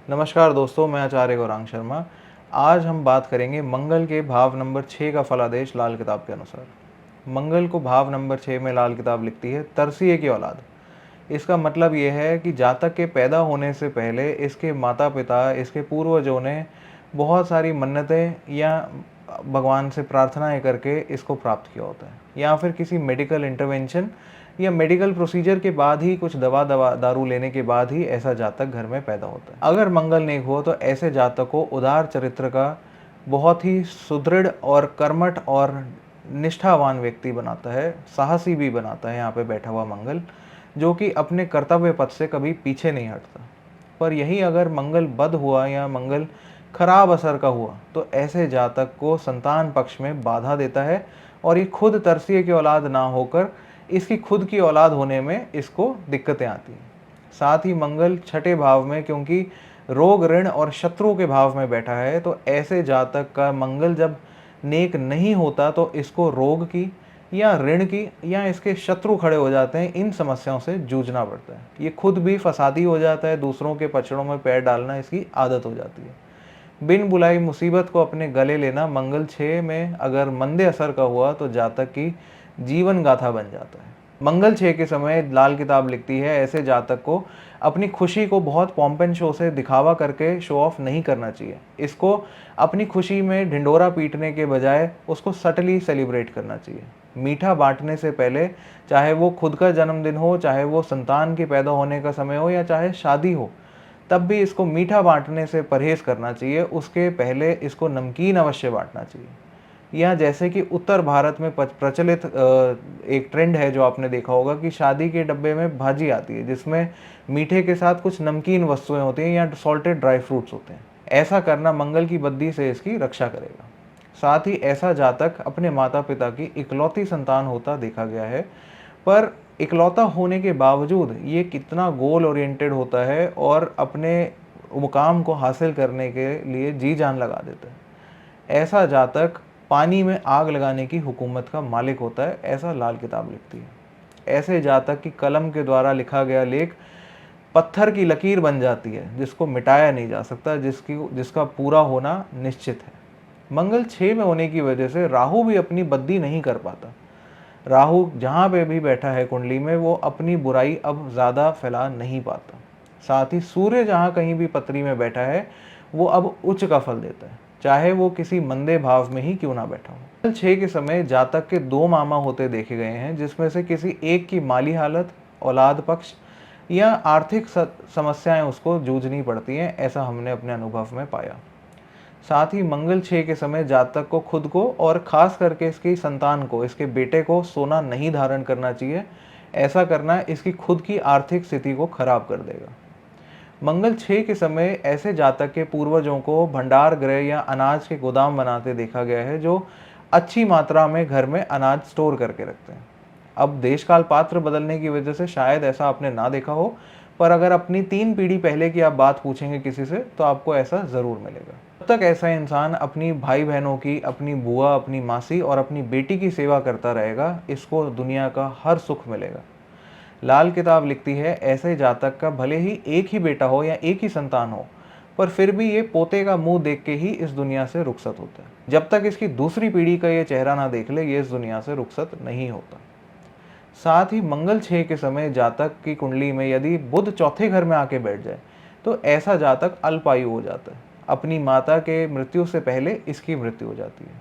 नमस्कार दोस्तों, मैं आचार्य गौरांग शर्मा। आज हम बात करेंगे मंगल के भाव नंबर 6 का फलादेश लाल किताब के अनुसार। मंगल को भाव नंबर 6 में लाल किताब लिखती है तरसिए की औलाद। इसका मतलब ये है कि जातक के पैदा होने से पहले इसके माता पिता, इसके पूर्वजों ने बहुत सारी मन्नतें या भगवान से प्रार्थनाएं करके इसको प्राप्त किया होता है, या फिर किसी मेडिकल इंटरवेंशन या मेडिकल प्रोसीजर के बाद ही, कुछ दवा दारू लेने के बाद ही ऐसा जातक घर में पैदा होता है। अगर मंगल नेक हो तो ऐसे जातक को उदार चरित्र का, बहुत ही सुदृढ़ और कर्मठ और निष्ठावान व्यक्ति बनाता है, साहसी भी बनाता है यहाँ पे बैठा हुआ मंगल, जो कि अपने कर्तव्य पथ से कभी पीछे नहीं हटता। पर यही अगर मंगल बद हुआ या मंगल खराब असर का हुआ तो ऐसे जातक को संतान पक्ष में बाधा देता है, और ये खुद तरसिए की औलाद ना होकर इसकी खुद की औलाद होने में इसको दिक्कतें आती हैं। साथ ही मंगल छठे भाव में, क्योंकि रोग, ऋण और शत्रु के भाव में बैठा है, तो ऐसे जातक का मंगल जब नेक नहीं होता तो इसको रोग की या ऋण की या इसके शत्रु खड़े हो जाते हैं, इन समस्याओं से जूझना पड़ता है। ये खुद भी फसादी हो जाता है, दूसरों के पचड़ों में पैर डालना इसकी आदत हो जाती है। बिन बुलाई मुसीबत को अपने गले लेना मंगल 6 में अगर मंदे असर का हुआ तो जातक की जीवन गाथा बन जाता है। मंगल 6 के समय लाल किताब लिखती है ऐसे जातक को अपनी खुशी को बहुत पॉम्प एंड शो से दिखावा करके शो ऑफ नहीं करना चाहिए। इसको अपनी खुशी में ढिंडोरा पीटने के बजाय उसको सटली सेलिब्रेट करना चाहिए। मीठा बांटने से पहले, चाहे वो खुद का जन्मदिन हो, चाहे वो संतान के पैदा होने का समय हो, या चाहे शादी हो, तब भी इसको मीठा बांटने से परहेज करना चाहिए। उसके पहले इसको नमकीन अवश्य बांटना चाहिए। या जैसे कि उत्तर भारत में प्रचलित एक ट्रेंड है जो आपने देखा होगा कि शादी के डब्बे में भाजी आती है जिसमें मीठे के साथ कुछ नमकीन वस्तुएं होती हैं या सॉल्टेड ड्राई फ्रूट्स होते हैं। ऐसा करना मंगल की बद्दी से इसकी रक्षा करेगा। साथ ही ऐसा जातक अपने माता पिता की इकलौती संतान होता देखा गया है, पर इकलौता होने के बावजूद ये कितना गोल ओरिएंटेड होता है और अपने मुकाम को हासिल करने के लिए जी जान लगा देता है। ऐसा जातक पानी में आग लगाने की हुकूमत का मालिक होता है, ऐसा लाल किताब लिखती है। ऐसे जातक की कलम के द्वारा लिखा गया लेख पत्थर की लकीर बन जाती है, जिसको मिटाया नहीं जा सकता, जिसका पूरा होना निश्चित है। मंगल 6 में होने की वजह से राहु भी अपनी बद्दी नहीं कर पाता। राहु जहाँ पे भी बैठा है कुंडली में, वो अपनी बुराई अब ज़्यादा फैला नहीं पाता। साथ ही सूर्य जहाँ कहीं भी पत्री में बैठा है, वो अब उच्च का फल देता है, चाहे वो किसी मंदे भाव में ही क्यों ना बैठा हो। मंगल 6 के समय जातक के 2 मामा होते देखे गए हैं, जिसमें से किसी एक की माली हालत, औलाद पक्ष या आर्थिक समस्याएं उसको जूझनी पड़ती हैं, ऐसा हमने अपने अनुभव में पाया। साथ ही मंगल 6 के समय जातक को खुद को और खास करके इसकी संतान को, इसके बेटे को सोना नहीं धारण करना चाहिए। ऐसा करना इसकी खुद की आर्थिक स्थिति को खराब कर देगा। मंगल 6 के समय ऐसे जातक के पूर्वजों को भंडार गृह या अनाज के गोदाम बनाते देखा गया है, जो अच्छी मात्रा में घर में अनाज स्टोर करके रखते हैं। अब देश काल पात्र बदलने की वजह से शायद ऐसा आपने ना देखा हो, पर अगर अपनी 3 पीढ़ी पहले की आप बात पूछेंगे किसी से तो आपको ऐसा ज़रूर मिलेगा। जब तक ऐसा इंसान अपनी भाई बहनों की, अपनी बुआ, अपनी मासी और अपनी बेटी की सेवा करता रहेगा, इसको दुनिया का हर सुख मिलेगा। लाल किताब लिखती है ऐसे जातक का भले ही एक ही बेटा हो या एक ही संतान हो, पर फिर भी ये पोते का मुंह देख के ही इस दुनिया से रुखसत होता है। जब तक इसकी दूसरी पीढ़ी का ये चेहरा ना देख ले, ये इस दुनिया से रुखसत नहीं होता। साथ ही मंगल 6 के समय जातक की कुंडली में यदि बुध चौथे घर में आके बैठ जाए तो ऐसा जातक अल्पायु हो जाता है। अपनी माता के मृत्यु से पहले इसकी मृत्यु हो जाती है।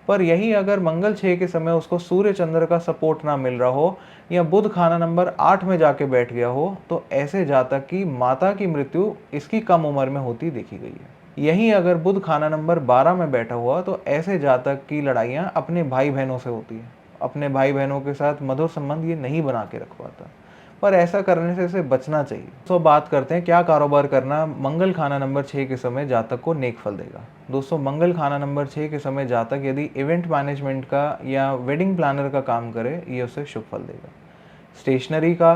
पर यही अगर मंगल 6 के समय उसको सूर्य चंद्र का सपोर्ट ना मिल रहा हो या बुध खाना नंबर 8 में जाके बैठ गया हो, तो ऐसे जातक की माता की मृत्यु इसकी कम उम्र में होती देखी गई है। यहीं अगर बुध खाना नंबर 12 में बैठा हुआ तो ऐसे जातक की लड़ाइयाँ अपने भाई बहनों से होती है। अपने भाई बहनों के साथ मधुर संबंध ये नहीं बना के रख पाता, पर ऐसा करने से इसे बचना चाहिए। तो बात करते हैं क्या कारोबार करना मंगल खाना नंबर 6 के समय जातक को नेक फल देगा। दोस्तों, मंगल खाना नंबर 6 के समय जातक यदि इवेंट मैनेजमेंट का या वेडिंग प्लानर का काम करे, ये उसे शुभ फल देगा। स्टेशनरी का,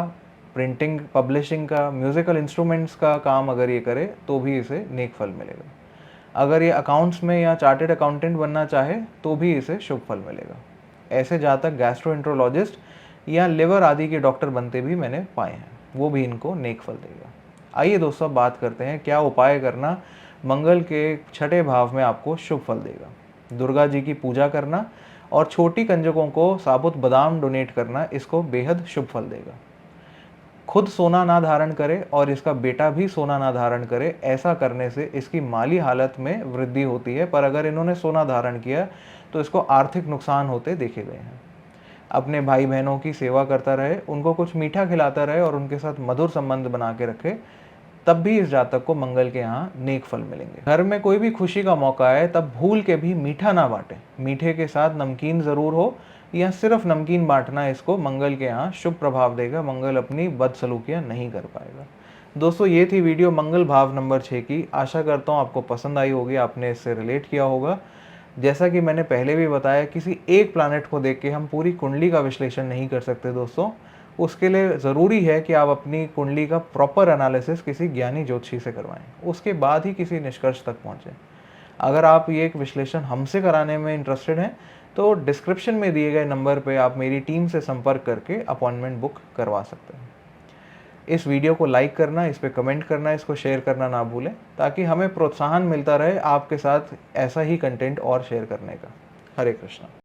प्रिंटिंग, पब्लिशिंग का, म्यूजिकल इंस्ट्रूमेंट्स का काम अगर ये करे तो भी इसे नेक फल मिलेगा। अगर ये अकाउंट्स में या चार्टेड अकाउंटेंट बनना चाहे तो भी इसे शुभ फल मिलेगा। ऐसे जातक गैस्ट्रोएंट्रोलॉजिस्ट या लिवर आदि के डॉक्टर बनते भी मैंने पाए हैं, वो भी इनको नेक फल देगा। आइए दोस्तों, अब बात करते हैं क्या उपाय करना मंगल के छठे भाव में आपको शुभ फल देगा। दुर्गा जी की पूजा करना और छोटी कंजकों को साबुत बादाम डोनेट करना इसको बेहद शुभ फल देगा। खुद सोना ना धारण करे और इसका बेटा भी सोना ना धारण करे, ऐसा करने से इसकी माली हालत में वृद्धि होती है, पर अगर इन्होंने सोना धारण किया तो इसको आर्थिक नुकसान होते देखे गए हैं। अपने भाई बहनों की सेवा करता रहे, उनको कुछ मीठा खिलाता रहे और उनके साथ मधुर संबंध बना के रखे, तब भी इस जातक को मंगल के यहाँ नेक फल मिलेंगे। घर में कोई भी खुशी का मौका आए तब भूल के भी मीठा ना बांटे, मीठे के साथ नमकीन जरूर हो या सिर्फ नमकीन बांटना इसको मंगल के यहाँ शुभ प्रभाव देगा। मंगल अपनी बदसलूकियां नहीं कर पाएगा। दोस्तों, ये थी वीडियो मंगल भाव नंबर 6 की। आशा करता हूँ आपको पसंद आई होगी, आपने इससे रिलेट किया होगा। जैसा कि मैंने पहले भी बताया, किसी एक प्लैनेट को देख के हम पूरी कुंडली का विश्लेषण नहीं कर सकते दोस्तों। उसके लिए ज़रूरी है कि आप अपनी कुंडली का प्रॉपर एनालिसिस किसी ज्ञानी ज्योतिषी से करवाएं, उसके बाद ही किसी निष्कर्ष तक पहुँचें। अगर आप ये एक विश्लेषण हमसे कराने में इंटरेस्टेड हैं तो डिस्क्रिप्शन में दिए गए नंबर पे आप मेरी टीम से संपर्क करके अपॉइंटमेंट बुक करवा सकते हैं। इस वीडियो को लाइक करना, इस पे कमेंट करना, इसको शेयर करना ना भूलें, ताकि हमें प्रोत्साहन मिलता रहे आपके साथ ऐसा ही कंटेंट और शेयर करने का। हरे कृष्णा।